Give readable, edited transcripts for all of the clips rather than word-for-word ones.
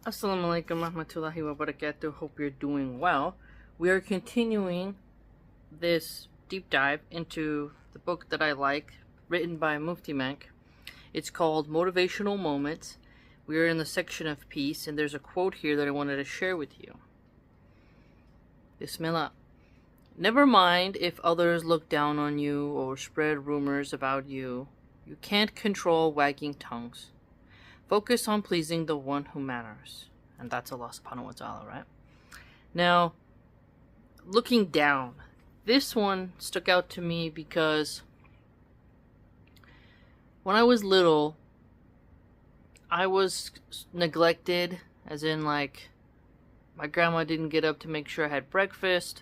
Assalamu alaikum warahmatullahi wabarakatuh. Hope you're doing well. We are continuing this deep dive into the book that I like, written by Mufti Menk. It's called Motivational Moments. We are in the section of peace, and there's a quote here that I wanted to share with you. Bismillah. Never mind if others look down on you or spread rumors about you. You can't control wagging tongues. Focus on pleasing the one who matters. And that's Allah subhanahu wa ta'ala, right? Now, looking down, this one stuck out to me because when I was little, I was neglected, as in like, my grandma didn't get up to make sure I had breakfast.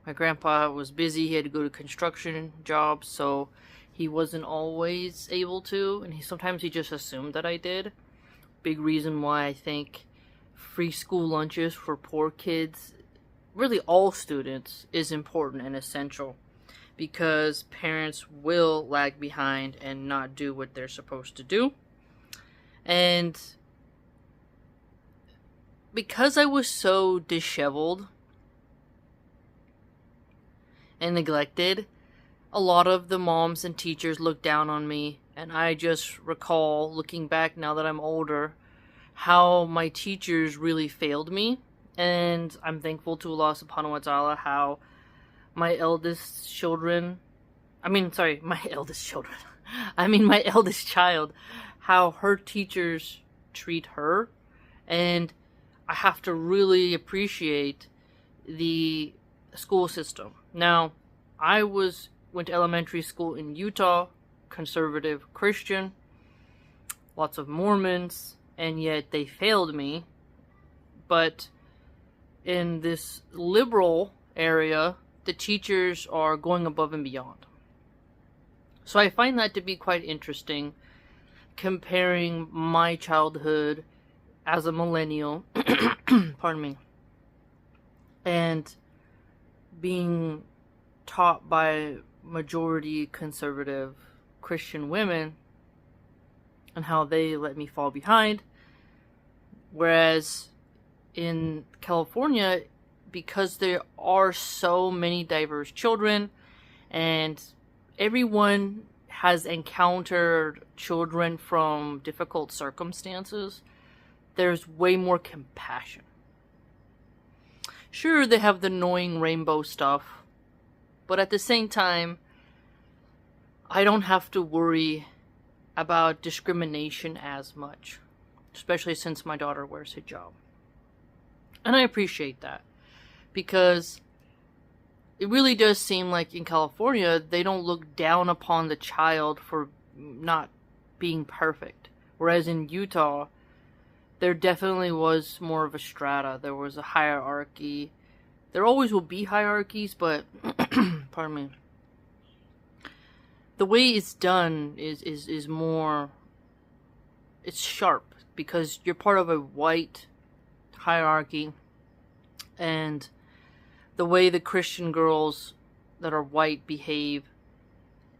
My grandpa was busy, he had to go to construction jobs, so he wasn't always able to, and sometimes he just assumed that I did. Big reason why I think free school lunches for poor kids, really all students, is important and essential, because parents will lag behind and not do what they're supposed to do. And because I was so disheveled and neglected, a lot of the moms and teachers looked down on me, and I just recall, looking back now that I'm older, how my teachers really failed me. And I'm thankful to Allah subhanahu wa ta'ala how my eldest child, how her teachers treat her. And I have to really appreciate the school system. Now, I went to elementary school in Utah, conservative Christian, lots of Mormons, and yet they failed me. But in this liberal area, the teachers are going above and beyond. So I find that to be quite interesting, comparing my childhood as a millennial, pardon me, and being taught by majority conservative Christian women and how they let me fall behind. Whereas in California, because there are so many diverse children and everyone has encountered children from difficult circumstances, there's way more compassion. Sure, they have the annoying rainbow stuff, but at the same time, I don't have to worry about discrimination as much, especially since my daughter wears hijab. And I appreciate that, because it really does seem like in California, they don't look down upon the child for not being perfect. Whereas in Utah, there definitely was more of a strata. There was a hierarchy. There always will be hierarchies, but pardon me. The way it's done is more, it's sharp, because you're part of a white hierarchy, and the way the Christian girls that are white behave,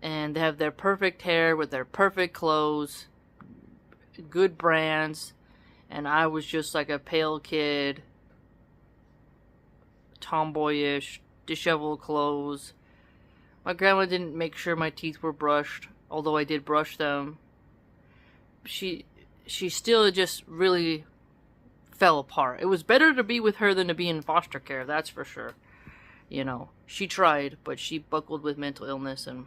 and they have their perfect hair with their perfect clothes, good brands, and I was just like a pale kid, tomboyish, disheveled clothes. My grandma didn't make sure my teeth were brushed, although I did brush them. She still just really fell apart. It was better to be with her than to be in foster care, that's for sure. You know, she tried, but she buckled with mental illness and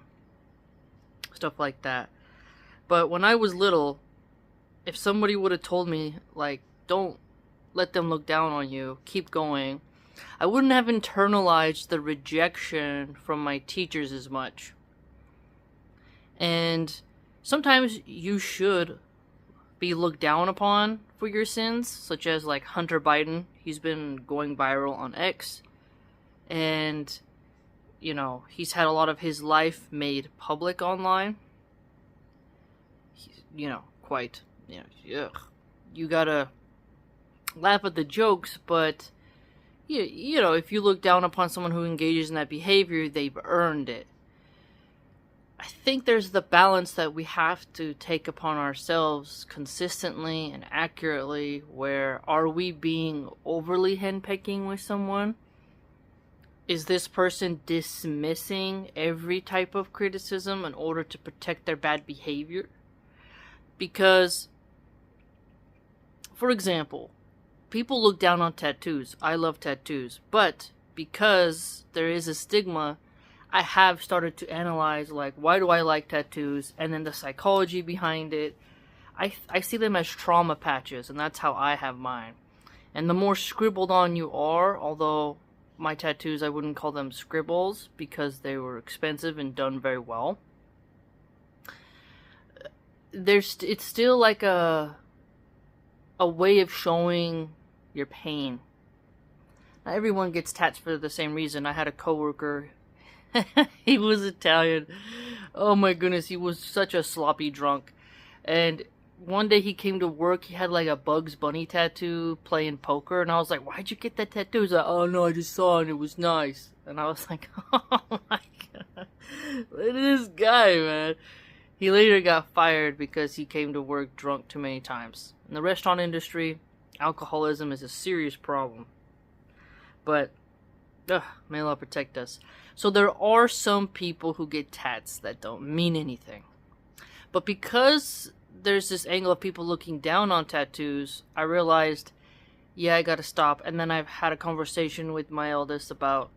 stuff like that. But when I was little, if somebody would have told me, like, don't let them look down on you, keep going, I wouldn't have internalized the rejection from my teachers as much. And sometimes you should be looked down upon for your sins, such as like Hunter Biden. He's been going viral on X, and you know, he's had a lot of his life made public online. He's, quite, you gotta laugh at the jokes, but if you look down upon someone who engages in that behavior, they've earned it. I think there's the balance that we have to take upon ourselves consistently and accurately, where are we being overly henpecking with someone? Is this person dismissing every type of criticism in order to protect their bad behavior? Because, for example, people look down on tattoos. I love tattoos. But because there is a stigma, I have started to analyze, like, why do I like tattoos? And then the psychology behind it. I see them as trauma patches, and that's how I have mine. And the more scribbled on you are, although my tattoos, I wouldn't call them scribbles because they were expensive and done very well. It's still like a way of showing your pain. Not everyone gets tats for the same reason. I had a coworker. He was Italian. Oh my goodness, he was such a sloppy drunk. And one day he came to work, he had like a Bugs Bunny tattoo playing poker, and I was like, why'd you get that tattoo? He's like, oh no, I just saw it and it was nice. And I was like, oh my god, look at this guy, man. He later got fired because he came to work drunk too many times. In the restaurant industry, alcoholism is a serious problem. But, may Allah protect us. So there are some people who get tats that don't mean anything. But because there's this angle of people looking down on tattoos, I realized, yeah, I gotta stop. And then I've had a conversation with my eldest about,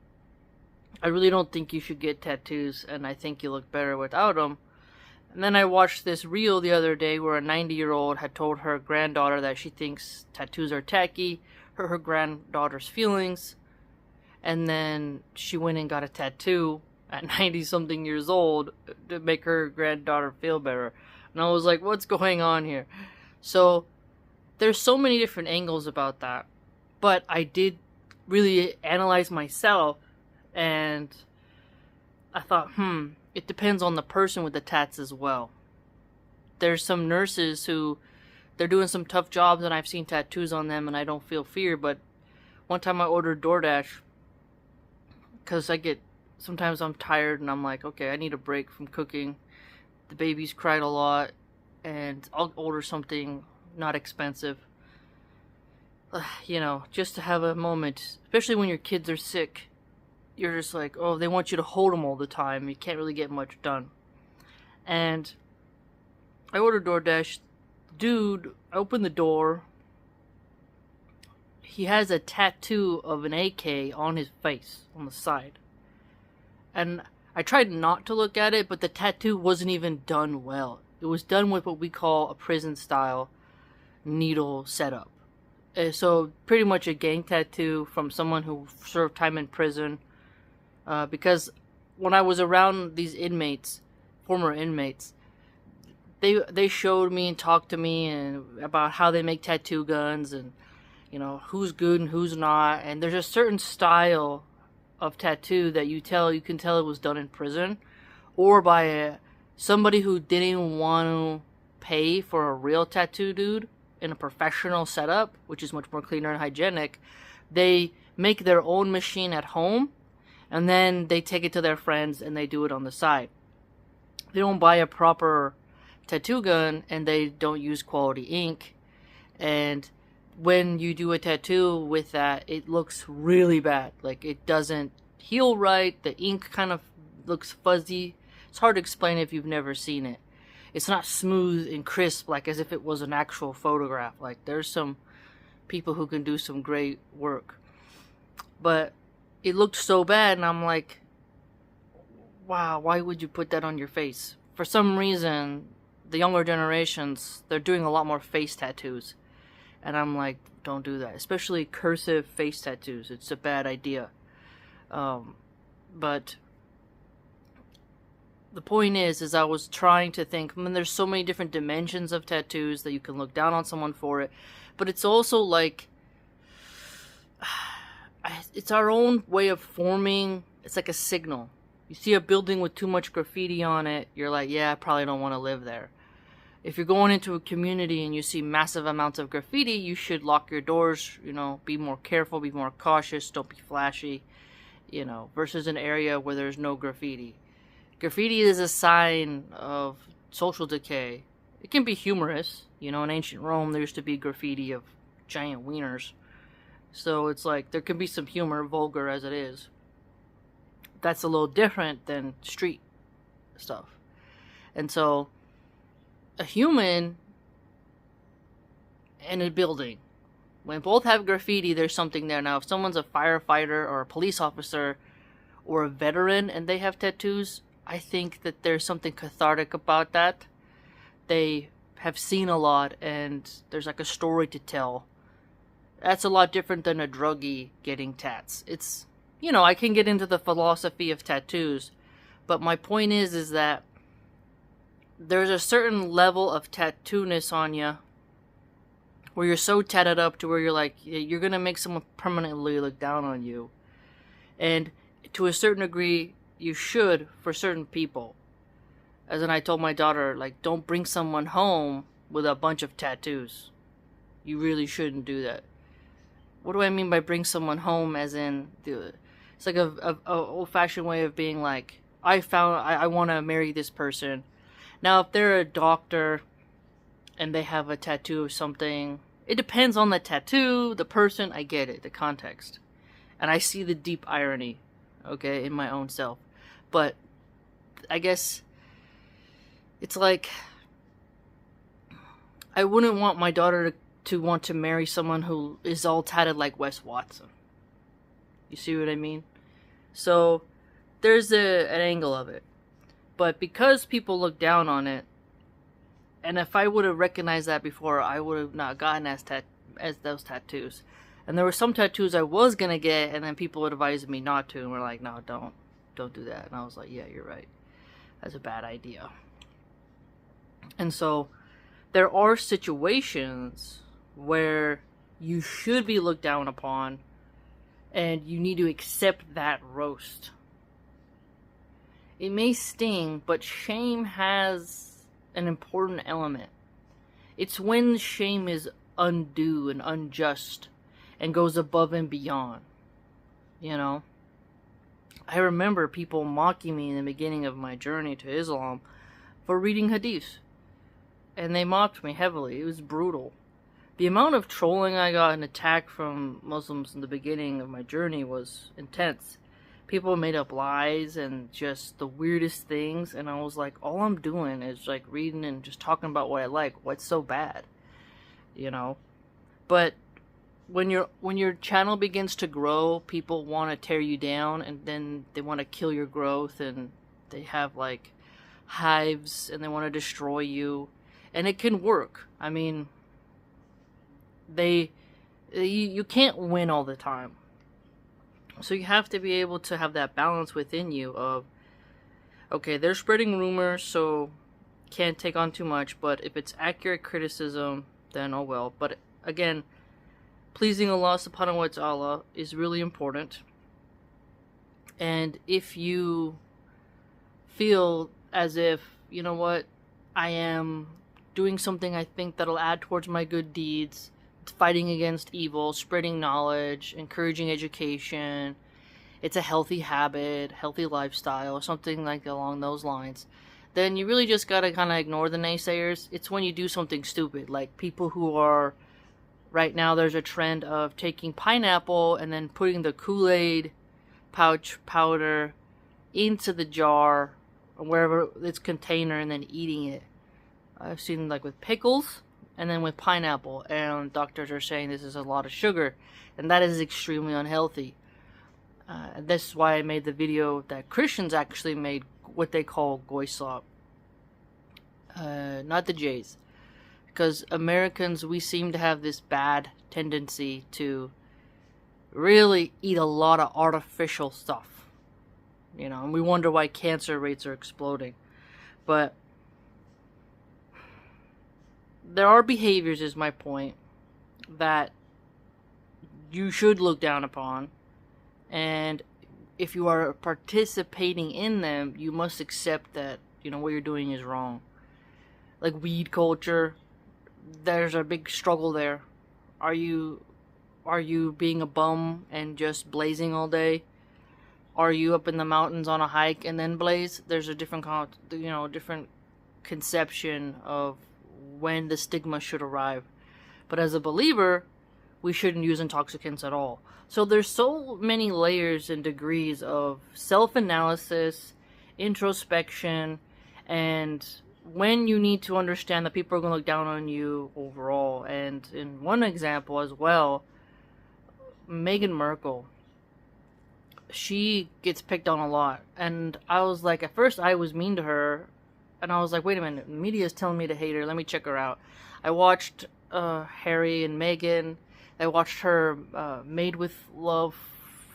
I really don't think you should get tattoos, and I think you look better without them. And then I watched this reel the other day where a 90-year-old had told her granddaughter that she thinks tattoos are tacky, hurt her granddaughter's feelings, and then she went and got a tattoo at 90-something years old to make her granddaughter feel better. And I was like, what's going on here? So there's so many different angles about that. But I did really analyze myself, and I thought, it depends on the person with the tats as well. There's some nurses who, they're doing some tough jobs and I've seen tattoos on them and I don't feel fear. But one time I ordered DoorDash because sometimes I'm tired and I'm like, okay, I need a break from cooking. The baby's cried a lot, and I'll order something not expensive. Just to have a moment, especially when your kids are sick. You're just like, oh, they want you to hold them all the time. You can't really get much done. And I ordered DoorDash. Dude, I opened the door. He has a tattoo of an AK on his face, on the side. And I tried not to look at it, but the tattoo wasn't even done well. It was done with what we call a prison-style needle setup. So pretty much a gang tattoo from someone who served time in prison. Because when I was around these inmates, former inmates, they showed me and talked to me and about how they make tattoo guns and, who's good and who's not. And there's a certain style of tattoo that you can tell it was done in prison or by somebody who didn't want to pay for a real tattoo dude in a professional setup, which is much more cleaner and hygienic. They make their own machine at home, and then they take it to their friends and they do it on the side. They don't buy a proper tattoo gun and they don't use quality ink. And when you do a tattoo with that, it looks really bad. Like, it doesn't heal right. The ink kind of looks fuzzy. It's hard to explain if you've never seen it. It's not smooth and crisp like as if it was an actual photograph. Like, there's some people who can do some great work. But it looked so bad, and I'm like, wow, why would you put that on your face? For some reason, the younger generations, they're doing a lot more face tattoos. And I'm like, don't do that. Especially cursive face tattoos. It's a bad idea. But the point is I was trying to think, there's so many different dimensions of tattoos that you can look down on someone for it. But it's also like, it's our own way of forming. It's like a signal. You see a building with too much graffiti on it, you're like, yeah, I probably don't want to live there. If you're going into a community and you see massive amounts of graffiti, you should lock your doors, be more careful, be more cautious, don't be flashy, versus an area where there's no graffiti. Graffiti is a sign of social decay. It can be humorous. You know, in ancient Rome, there used to be graffiti of giant wieners. So it's like, there can be some humor, vulgar as it is. That's a little different than street stuff. And so, a human and a building, when both have graffiti, there's something there. Now, if someone's a firefighter or a police officer or a veteran and they have tattoos, I think that there's something cathartic about that. They have seen a lot and there's like a story to tell. That's a lot different than a druggie getting tats. It's, you know, I can get into the philosophy of tattoos, but my point is that there's a certain level of tattoo-ness on you where you're so tatted up to where you're like, you're gonna make someone permanently look down on you. And to a certain degree, you should for certain people. As in, I told my daughter, like, don't bring someone home with a bunch of tattoos. You really shouldn't do that. What do I mean by bring someone home? As in, it's like a old-fashioned way of being like, I want to marry this person. Now, if they're a doctor and they have a tattoo of something, it depends on the tattoo, the person. I get it, the context, and I see the deep irony, okay, in my own self. But I guess it's like, I wouldn't want my daughter to want to marry someone who is all tatted like Wes Watson. You see what I mean? So there's an angle of it. But because people look down on it, and if I would have recognized that before, I would have not gotten as those tattoos. And there were some tattoos I was going to get, and then people advised me not to, and were like, no, don't do that. And I was like, yeah, you're right. That's a bad idea. And so there are situations where you should be looked down upon, and you need to accept that roast. It may sting, but shame has an important element. It's when shame is undue and unjust and goes above and beyond. You know? I remember people mocking me in the beginning of my journey to Islam for reading hadiths. And they mocked me heavily. It was brutal. The amount of trolling I got and attack from Muslims in the beginning of my journey was intense. People made up lies and just the weirdest things, and I was like, all I'm doing is like reading and just talking about what I like. What's so bad? You know? But when your channel begins to grow, people want to tear you down, and then they want to kill your growth, and they have like hives and they want to destroy you. And it can work. I mean, you can't win all the time. So you have to be able to have that balance within you of, okay, they're spreading rumors, so can't take on too much, but if it's accurate criticism, then oh well. But again, pleasing Allah subhanahu wa ta'ala is really important. And if you feel as if, you know what, I am doing something I think that'll add towards my good deeds, fighting against evil, spreading knowledge, encouraging education, it's a healthy habit, healthy lifestyle, something like along those lines, then you really just gotta kind of ignore the naysayers. It's when you do something stupid, like people who are, right now there's a trend of taking pineapple and then putting the Kool-Aid pouch powder into the jar, or wherever its container, and then eating it. I've seen like with pickles, and then with pineapple, and doctors are saying this is a lot of sugar, and that is extremely unhealthy. This is why I made the video that Christians actually made what they call goy slop. Not the Jays. Because Americans, we seem to have this bad tendency to really eat a lot of artificial stuff. You know, and we wonder why cancer rates are exploding. But there are behaviors, is my point, that you should look down upon. And if you are participating in them, you must accept that, you know, what you're doing is wrong. Like weed culture, there's a big struggle there. Are you being a bum and just blazing all day? are you up in the mountains on a hike and then blaze? There's a different different conception of when the stigma should arrive. But as a believer, we shouldn't use intoxicants at all. So there's so many layers and degrees of self-analysis, introspection, and when you need to understand that people are going to look down on you overall. And in one example as well, Meghan Markle, she gets picked on a lot. And I was like, at first I was mean to her, and I was like, wait a minute, the media is telling me to hate her, let me check her out. I watched Harry and Meghan. I watched her Made with Love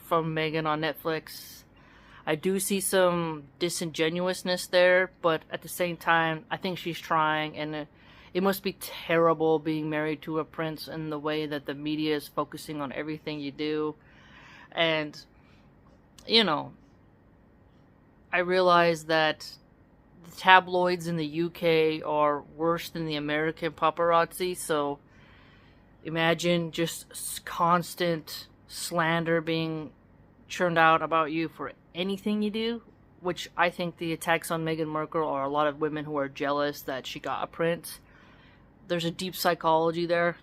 from Meghan on Netflix. I do see some disingenuousness there, but at the same time, I think she's trying, and it must be terrible being married to a prince in the way that the media is focusing on everything you do. And, I realize that the tabloids in the UK are worse than the American paparazzi, so imagine just constant slander being churned out about you for anything you do, which I think the attacks on Meghan Markle are a lot of women who are jealous that she got a prince. There's a deep psychology there.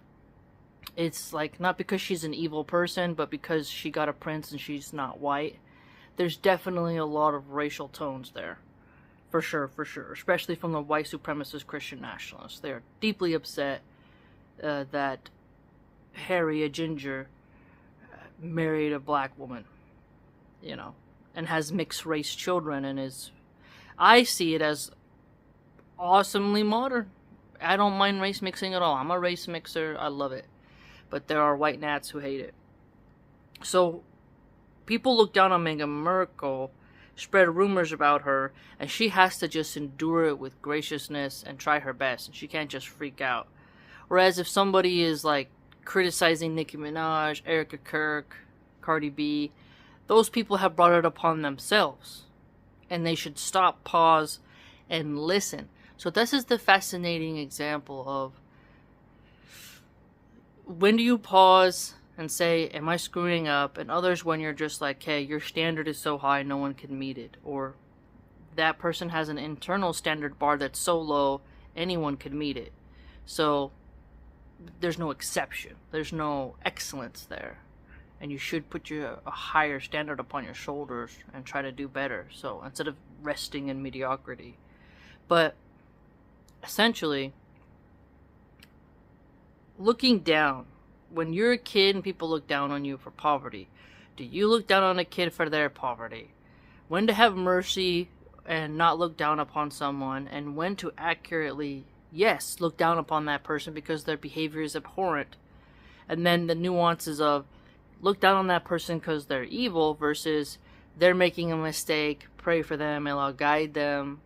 It's like not because she's an evil person, but because she got a prince and she's not white. There's definitely a lot of racial tones there. For sure, especially from the white supremacist Christian nationalists. They are deeply upset that Harry, a ginger, married a black woman, and has mixed race children, and I see it as awesomely modern. I don't mind race mixing at all. I'm a race mixer. I love it. But there are white nats who hate it. So people look down on Meghan Markle, spread rumors about her, and she has to just endure it with graciousness and try her best, and she can't just freak out. Whereas if somebody is like criticizing Nicki Minaj, Erica Kirk, Cardi B, those people have brought it upon themselves, and they should stop, pause, and listen. So this is the fascinating example of when do you pause and say, am I screwing up? And others when you're just like, hey, your standard is so high no one can meet it. Or that person has an internal standard bar that's so low anyone can meet it. So there's no exception. There's no excellence there. And you should put a higher standard upon your shoulders and try to do better. So instead of resting in mediocrity. But essentially, looking down, when you're a kid and people look down on you for poverty, do you look down on a kid for their poverty? When to have mercy and not look down upon someone, and when to accurately, yes, look down upon that person because their behavior is abhorrent. And then the nuances of look down on that person because they're evil versus they're making a mistake, pray for them, and I'll guide them.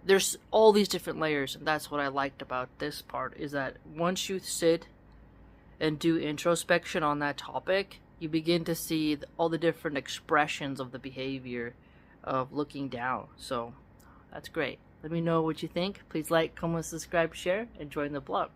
There's all these different layers, and that's what I liked about this part, is that once you sit and do introspection on that topic, you begin to see all the different expressions of the behavior of looking down. So that's great. Let me know what you think. Please like, comment, subscribe, share, and join the blog.